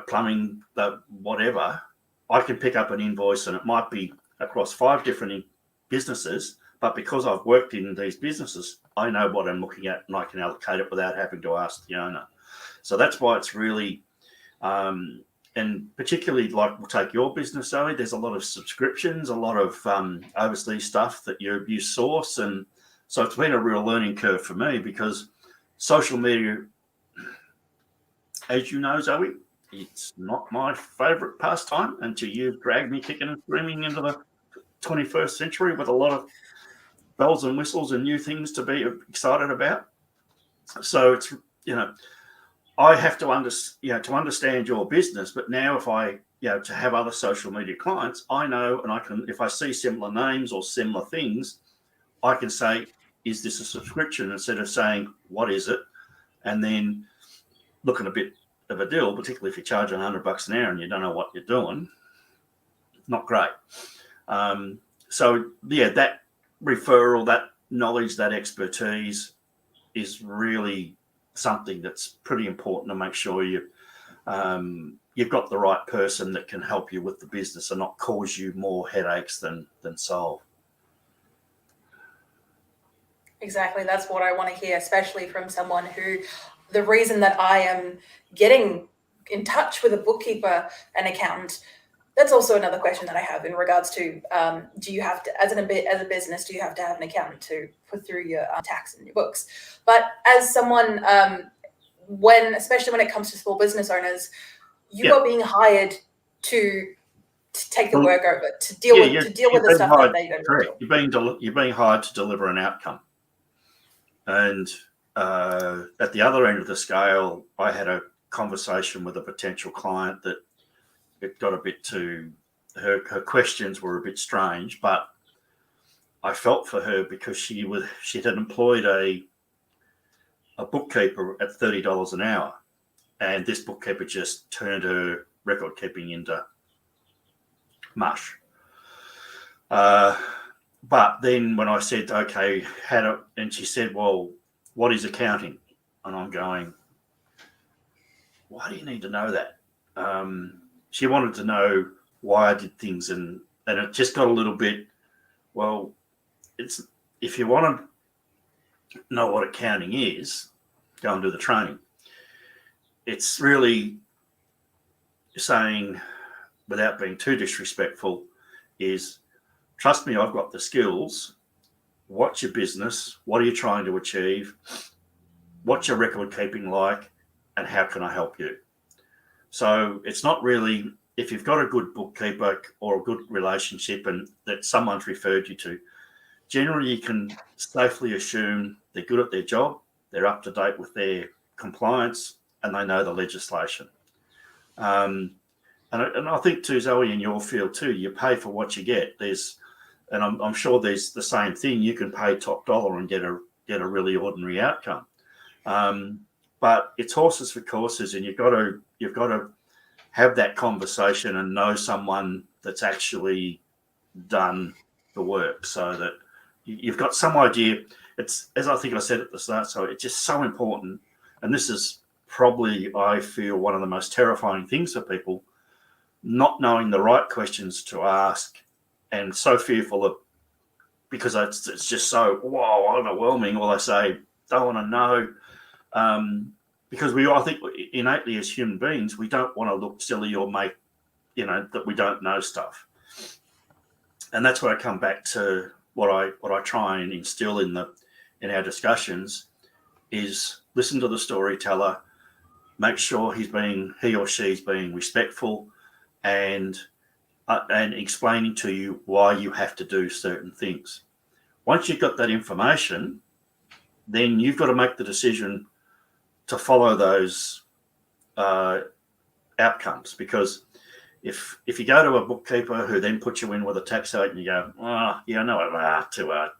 plumbing, the whatever, I can pick up an invoice and it might be across 5 different businesses, but because I've worked in these businesses, I know what I'm looking at and I can allocate it without having to ask the owner. So that's why it's really, and particularly like we'll take your business, Zoe, there's a lot of subscriptions, a lot of overseas stuff that you source. And so it's been a real learning curve for me because social media, as you know, Zoe, it's not my favourite pastime until you've dragged me kicking and screaming into the 21st century with a lot of bells and whistles and new things to be excited about. So it's, I have to understand your business, but now if I, to have other social media clients, I know, and I can, if I see similar names or similar things, I can say, is this a subscription? Instead of saying, what is it? And then looking a bit of a deal, particularly if you're charging $100 an hour and you don't know what you're doing, not great. That referral, that knowledge, that expertise is really something that's pretty important to make sure you've got the right person that can help you with the business and not cause you more headaches than solve. Exactly. That's what I want to hear, especially from someone who, the reason that I am getting in touch with a bookkeeper and accountant, that's also another question that I have in regards to, do you have to, as a business, do you have to have an accountant to put through your tax and your books? But as someone, especially when it comes to small business owners, you are being hired to take the work over, to deal with the stuff that they don't do. You're being hired to deliver an outcome. And at the other end of the scale, I had a conversation with a potential client that it got a bit too, her questions were a bit strange, but I felt for her because she had employed a bookkeeper at $30 an hour, and this bookkeeper just turned her record keeping into mush. But then when I said, okay, and she said, well, what is accounting? And I'm going, why do you need to know that? She wanted to know why I did things, and it just got a little bit, well, if you want to know what accounting is, go and do the training. It's really saying, without being too disrespectful, is trust me, I've got the skills. What's your business? What are you trying to achieve? What's your record keeping like? And how can I help you? So it's not really, if you've got a good bookkeeper or a good relationship and that someone's referred you to, generally you can safely assume they're good at their job, they're up to date with their compliance, and they know the legislation. And I think too, Zoe, in your field too, you pay for what you get. And I'm sure there's the same thing. You can pay top dollar and get a really ordinary outcome. But it's horses for courses, and you've got to have that conversation and know someone that's actually done the work, so that you've got some idea. It's, as I think I said at the start, so it's just so important. And this is probably, I feel, one of the most terrifying things for people, not knowing the right questions to ask, and so fearful of, because it's just so overwhelming. All I say, don't want to know, because I think innately as human beings, we don't want to look silly or make, that we don't know stuff. And that's where I come back to what I try and instill in our discussions is listen to the storyteller, make sure he or she's being respectful, and explaining to you why you have to do certain things. Once you've got that information, then you've got to make the decision to follow those outcomes. Because if you go to a bookkeeper who then puts you in with a tax agent and you go,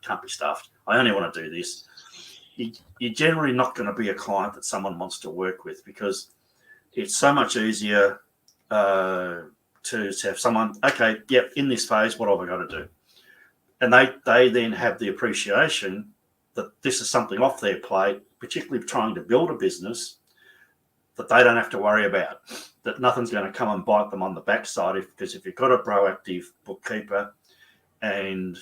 can't be stuffed, I only want to do this, you're generally not going to be a client that someone wants to work with, because it's so much easier to have someone, okay, yep, in this phase, what have I got to do? And they then have the appreciation that this is something off their plate, particularly trying to build a business, that they don't have to worry about, that nothing's going to come and bite them on the backside. Because if you've got a proactive bookkeeper and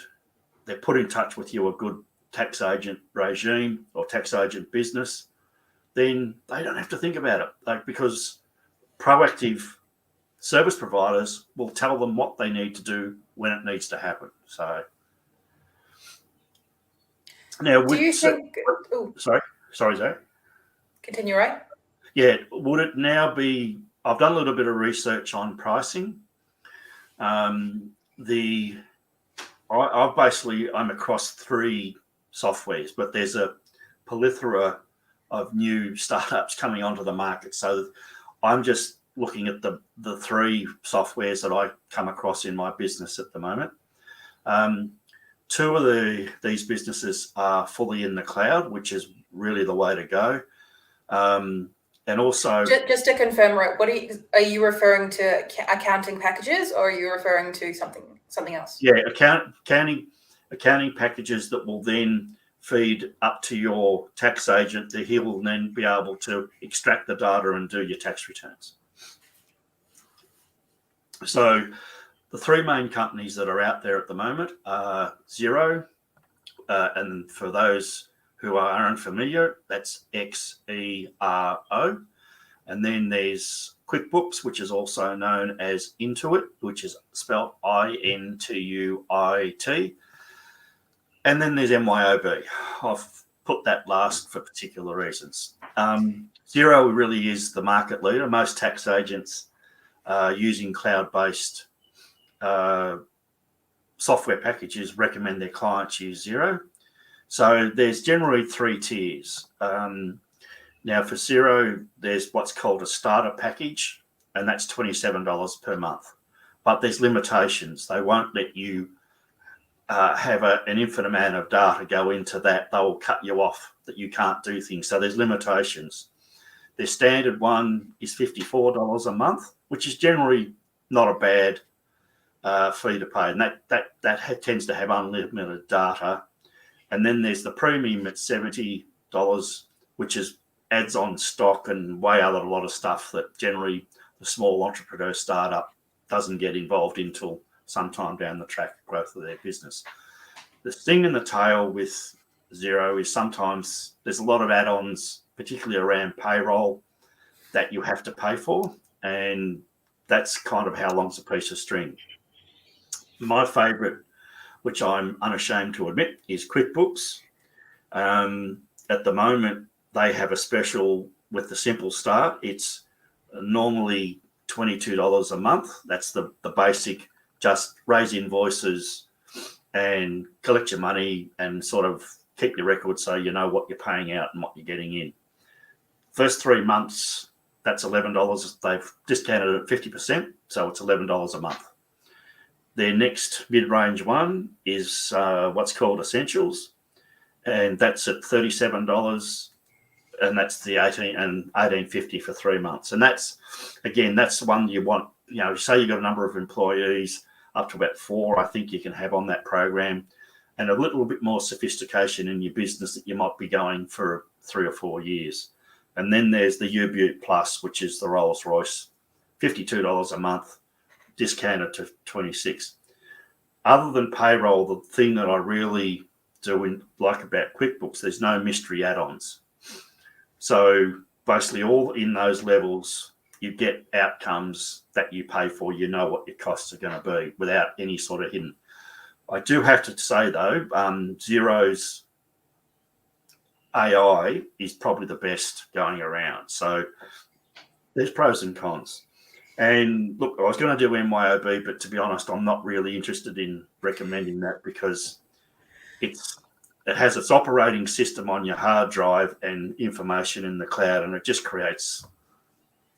they're put in touch with you a good tax agent regime or tax agent business, then they don't have to think about it, because proactive service providers will tell them what they need to do when it needs to happen. So now, do you think? Sorry, Zoe. Continue, right? Yeah, would it now be? I've done a little bit of research on pricing. I'm across 3 softwares, but there's a plethora of new startups coming onto the market. So I'm just looking at the 3 softwares that I come across in my business at the moment. 2 of these businesses are fully in the cloud, which is really the way to go. And also, just to confirm, right, are you referring to accounting packages, or are you referring to something else? Yeah, accounting packages that will then feed up to your tax agent that he will then be able to extract the data and do your tax returns. So the three main companies that are out there at the moment are Xero, and for those who are unfamiliar, that's XERO. And then there's QuickBooks, which is also known as Intuit, which is spelled INTUIT. And then there's MYOB. I've put that last for particular reasons. Xero really is the market leader. Most tax agents using cloud-based software packages recommend their clients use Xero. So there's generally three tiers. Now for Xero, there's what's called a starter package, and that's $27 per month. But there's limitations. They won't let you have an infinite amount of data go into that. They will cut you off, that you can't do things. So there's limitations. Their standard one is $54 a month, which is generally not a bad fee to pay. And that tends to have unlimited data. And then there's the premium at $70, which is adds on stock and a lot of stuff that generally the small entrepreneur startup doesn't get involved until sometime down the track, growth of their business. The sting in the tail with Xero is sometimes there's a lot of add-ons, particularly around payroll, that you have to pay for, and that's kind of how long's a piece of string. My favourite, which I'm unashamed to admit, is QuickBooks. At the moment, they have a special with the Simple Start. It's normally $22 a month. That's the basic, just raise invoices and collect your money and sort of keep your records so you know what you're paying out and what you're getting in. First 3 months, that's $11. They've discounted it at 50%, so it's $11 a month. Their next mid-range one is what's called Essentials, and that's at $37, and that's the $18.50 for 3 months. And that's the one you want. Say you've got a number of employees, up to about 4, I think you can have on that program, and a little bit more sophistication in your business that you might be going for 3 or 4 years. And then there's the U-Butte Plus, which is the Rolls Royce, $52 a month, discounted to $26. Other than payroll, the thing that I really do like about QuickBooks, there's no mystery add-ons. So basically all in those levels, you get outcomes that you pay for, you know what your costs are going to be without any sort of hidden. I do have to say though, Xero's AI is probably the best going around. So there's pros and cons. And look, I was going to do MYOB, but to be honest, I'm not really interested in recommending that because it has its operating system on your hard drive and information in the cloud, and it just creates,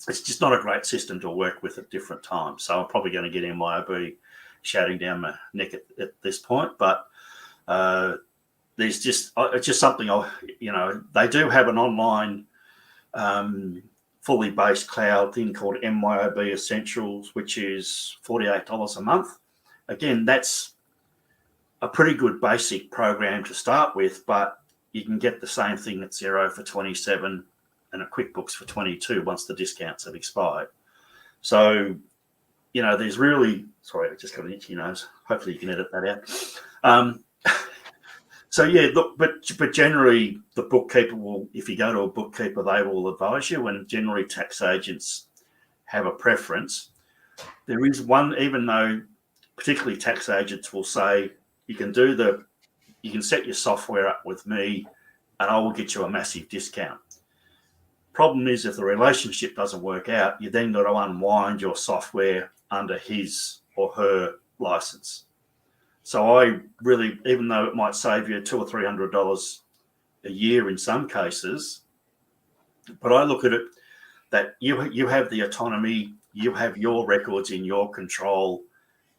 it's just not a great system to work with at different times. So I'm probably going to get MYOB shouting down my neck at this point, but it's just something they do have an online fully based cloud thing called MYOB Essentials, which is $48 a month. Again, that's a pretty good basic program to start with, but you can get the same thing at Xero for $27 and at QuickBooks for $22 once the discounts have expired. So, there's really, sorry, I just got an itchy nose. Hopefully you can edit that out. So yeah, look, but generally the bookkeeper will, if you go to a bookkeeper, they will advise you, and generally tax agents have a preference. There is one, even though particularly tax agents will say, you can set your software up with me and I will get you a massive discount. Problem is, if the relationship doesn't work out, you then got to unwind your software under his or her license. So I really, even though it might save you $200 or $300 a year in some cases, but I look at it that you have the autonomy, you have your records in your control.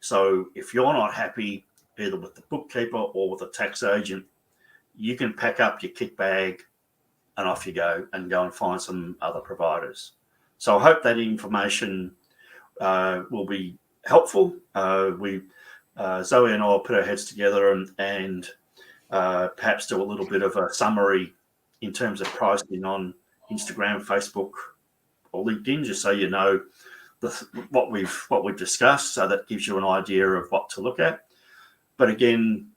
So if you're not happy either with the bookkeeper or with the tax agent, you can pack up your kit bag and off you go and find some other providers. So I hope that information will be helpful. Zoe and I will put our heads together and perhaps do a little bit of a summary in terms of pricing on Instagram, Facebook, or LinkedIn, just so you know what we've discussed, so that gives you an idea of what to look at. But again,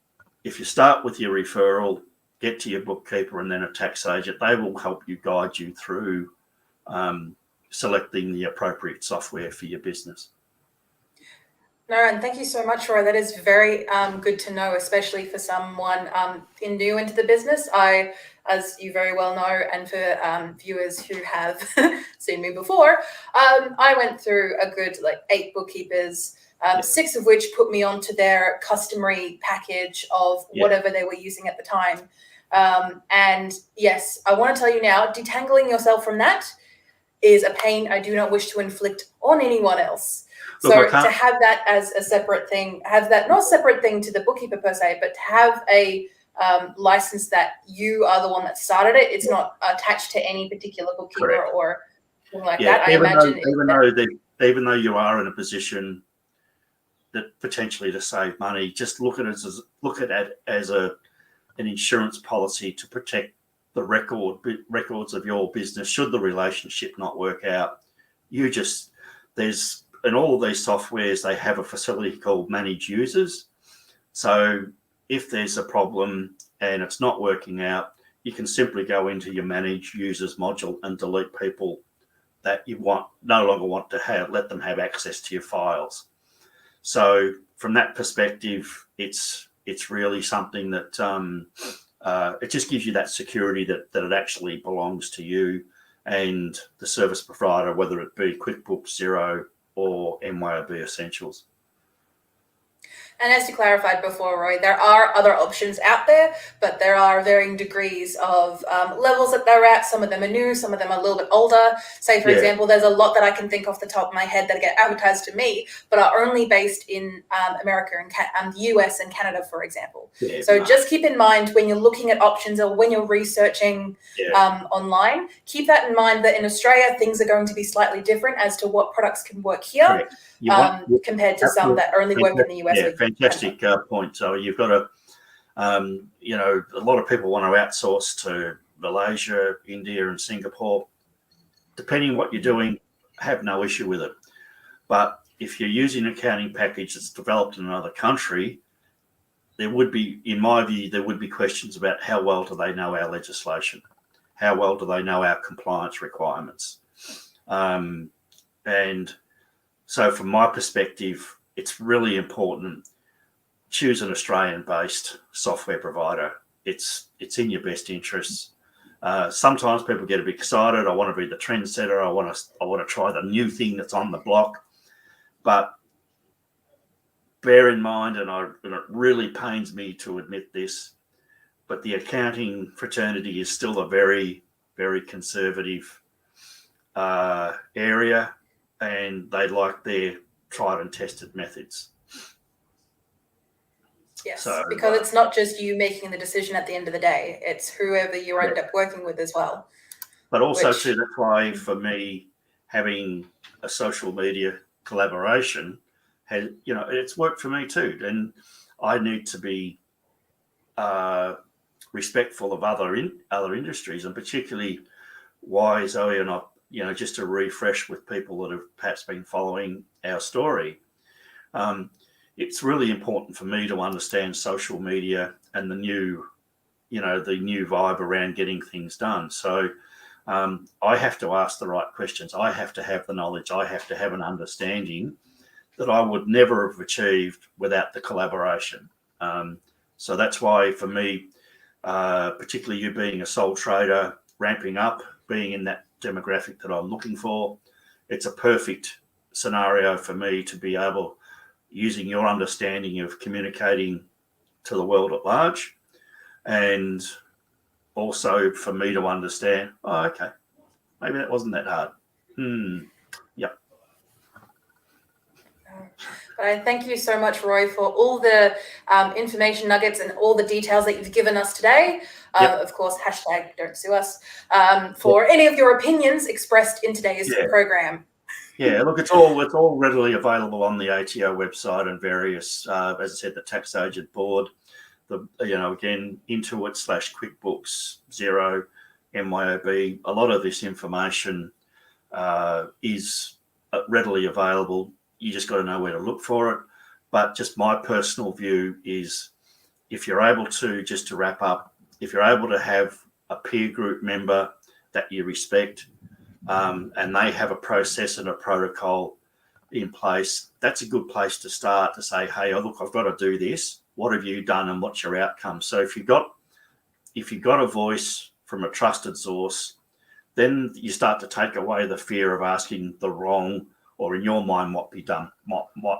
if you start with your referral, get to your bookkeeper and then a tax agent, they will help you, guide you through selecting the appropriate software for your business. No, and thank you so much, Roy. That is very good to know, especially for someone new into the business. I, as you very well know, and for viewers who have seen me before, I went through a good 8 bookkeepers, 6 of which put me onto their customary package of whatever they were using at the time. And yes, I want to tell you now, detangling yourself from that is a pain I do not wish to inflict on anyone else. So to have that as a separate thing, have that not a separate thing to the bookkeeper per se, but to have a license that you are the one that started it, it's not attached to any particular bookkeeper or something like that. I imagine even though you are in a position that potentially to save money, just look at it as an insurance policy to protect the records of your business. Should the relationship not work out, in all of these softwares, they have a facility called manage users. So if there's a problem and it's not working out, you can simply go into your manage users module and delete people that you no longer want to let them have access to your files. So from that perspective, it's really something that it just gives you that security that it actually belongs to you and the service provider, whether it be QuickBooks, Xero, or MYOB Essentials. And as you clarified before, Roy, there are other options out there, but there are varying degrees of levels that they're at. Some of them are new, some of them are a little bit older. Say, for example, there's a lot that I can think off the top of my head that get advertised to me, but are only based in America and the US and Canada, for example. So just keep in mind when you're looking at options or when you're researching online, keep that in mind that in Australia, things are going to be slightly different as to what products can work here compared to some that only work in the US. Fantastic point. So you've got to, a lot of people want to outsource to Malaysia, India, and Singapore. Depending on what you're doing, have no issue with it. But if you're using an accounting package that's developed in another country, there would be, in my view, questions about how well do they know our legislation? How well do they know our compliance requirements? And so from my perspective, it's really important. Choose an Australian-based software provider. It's in your best interests. Sometimes people get a bit excited. I want to be the trendsetter. I want to try the new thing that's on the block. But bear in mind, and it really pains me to admit this, but the accounting fraternity is still a very, very conservative area, and they like their tried and tested methods. Yes, because it's not just you making the decision at the end of the day. It's whoever you end up working with as well. But also, too, that's why for me, having a social media collaboration it's worked for me too. And I need to be respectful of other industries, and particularly why Zoe and I, just to refresh with people that have perhaps been following our story. It's really important for me to understand social media and the new vibe around getting things done. So I have to ask the right questions. I have to have the knowledge. I have to have an understanding that I would never have achieved without the collaboration. So that's why for me, particularly you being a sole trader, ramping up, being in that demographic that I'm looking for, it's a perfect scenario for me to be able, using your understanding of communicating to the world at large, and also for me to understand, okay, maybe that wasn't that hard. Yep. But thank you so much, Roy, for all the information nuggets and all the details that you've given us today. Of course, #don't sue us for any of your opinions expressed in today's program. Yeah, look, it's all readily available on the ATO website and various, as I said, the tax agent board. again, Intuit/QuickBooks, Xero, MYOB. A lot of this information is readily available. You just got to know where to look for it. But just my personal view is, if you're able to, just to wrap up, if you're able to have a peer group member that you respect, and they have a process and a protocol in place, that's a good place to start, to say, hey, oh, look, I've got to do this. What have you done and what's your outcome? So if you've got a voice from a trusted source, then you start to take away the fear of asking the wrong, or in your mind, what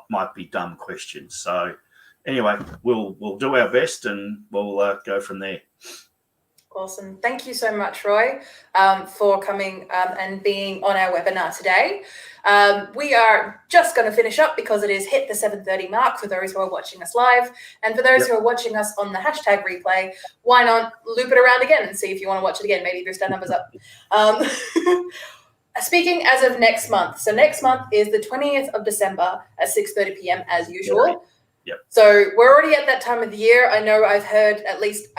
might be dumb questions. So anyway, we'll do our best, and we'll go from there. Awesome. Thank you so much, Roy, for coming and being on our webinar today. We are just going to finish up because it is hit the 7:30 mark for those who are watching us live. And for those who are watching us on the hashtag replay, why not loop it around again and see if you want to watch it again? Maybe boost our numbers up. Speaking as of next month. So next month is the 20th of December at 6:30 p.m. as usual. Yep. So we're already at that time of the year. I know I've had at least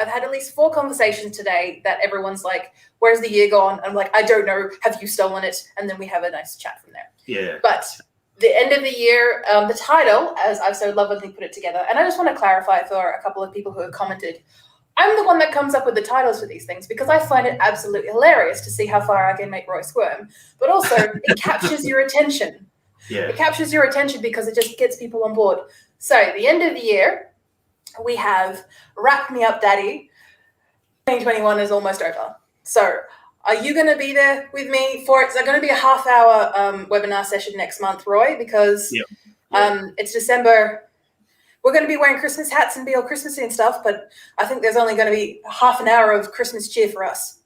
4 conversations today that everyone's like, where's the year gone? I'm like, I don't know. Have you stolen it? And then we have a nice chat from there. Yeah. But the end of the year, the title, as I've so lovingly put it together, and I just want to clarify for a couple of people who have commented, I'm the one that comes up with the titles for these things because I find it absolutely hilarious to see how far I can make Roy squirm. But also, it captures your attention. Yeah. It captures your attention because it just gets people on board. So the end of the year, we have Wrap Me Up Daddy. 2021 is almost over. So are you going to be there with me for it? It's going to be a half-hour webinar session next month, Roy, because it's December. We're going to be wearing Christmas hats and be all Christmassy and stuff, but I think there's only going to be half an hour of Christmas cheer for us.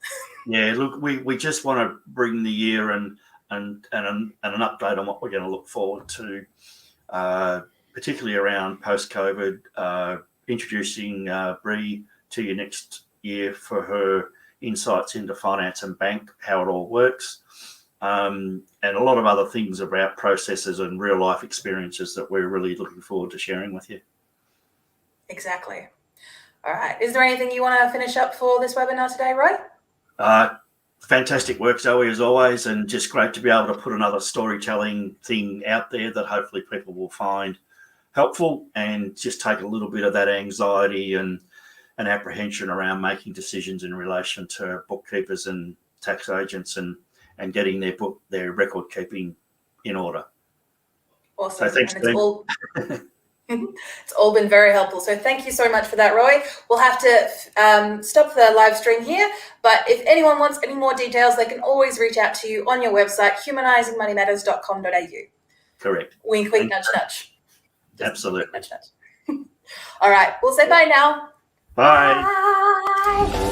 Yeah, look, we just want to bring the year and an update on what we're going to look forward to, particularly around post-COVID, introducing Bree to you next year for her insights into finance and bank, how it all works, and a lot of other things about processes and real-life experiences that we're really looking forward to sharing with you. Exactly. All right. Is there anything you want to finish up for this webinar today, Roy? Fantastic work, Zoe, as always, and just great to be able to put another storytelling thing out there that hopefully people will find helpful and just take a little bit of that anxiety and apprehension around making decisions in relation to bookkeepers and tax agents and getting their record keeping in order. Awesome. So thanks, it's all been very helpful. So thank you so much for that, Roy. We'll have to stop the live stream here, but if anyone wants any more details, they can always reach out to you on your website, humanizingmoneymatters.com.au. Correct. Wink, wink, nudge, nudge. Absolutely. Nudge, nudge. All right. We'll say bye now. Bye. Bye.